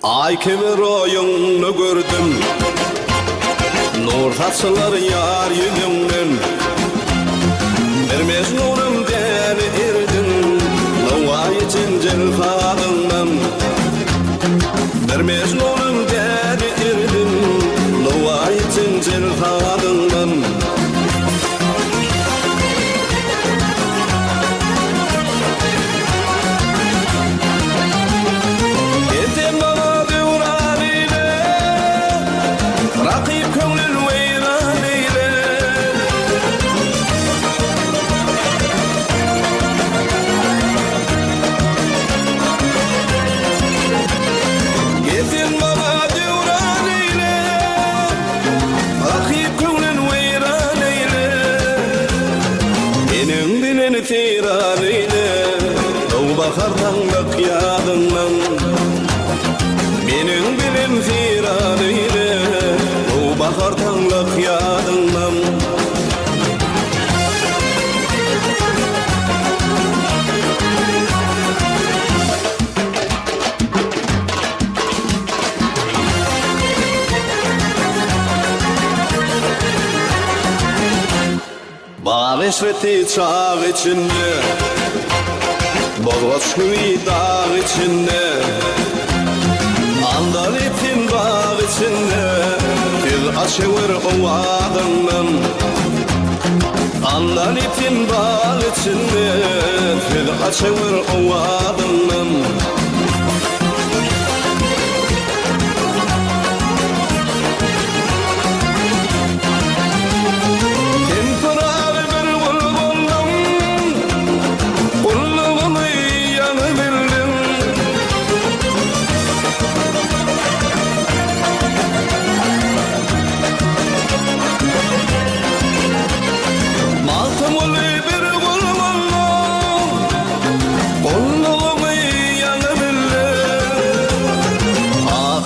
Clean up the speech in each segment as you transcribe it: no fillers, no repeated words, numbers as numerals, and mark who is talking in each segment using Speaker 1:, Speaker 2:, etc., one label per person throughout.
Speaker 1: Ay kemer oyunu gördüm, nur saçlar yar yüzümden. Bir mecnunum der irdim, lavay için celfadından. Bir mecnunum der irdim, lavay için celfadından. Bahardan kıyadından benim bilim firanıyla o bahardan kıyadından. Bağ eşreti çağ içinde, Bozgoç hüvi dağ içinde, Andalitin bağ içinde, bir açıvır ovadından. Andalitin bağ içinde, bir açıvır ovadından.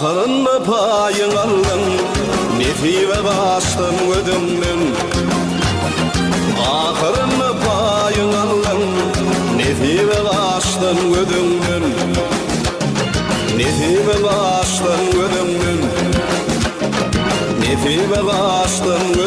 Speaker 1: Ahırında payın aldım, nefi ve baştan ödümdüm. Ahırında payın aldım, nefi ve baştan ödümdüm. Nefi ve baştan ödümdüm. Nefi ve baştan ödümdüm.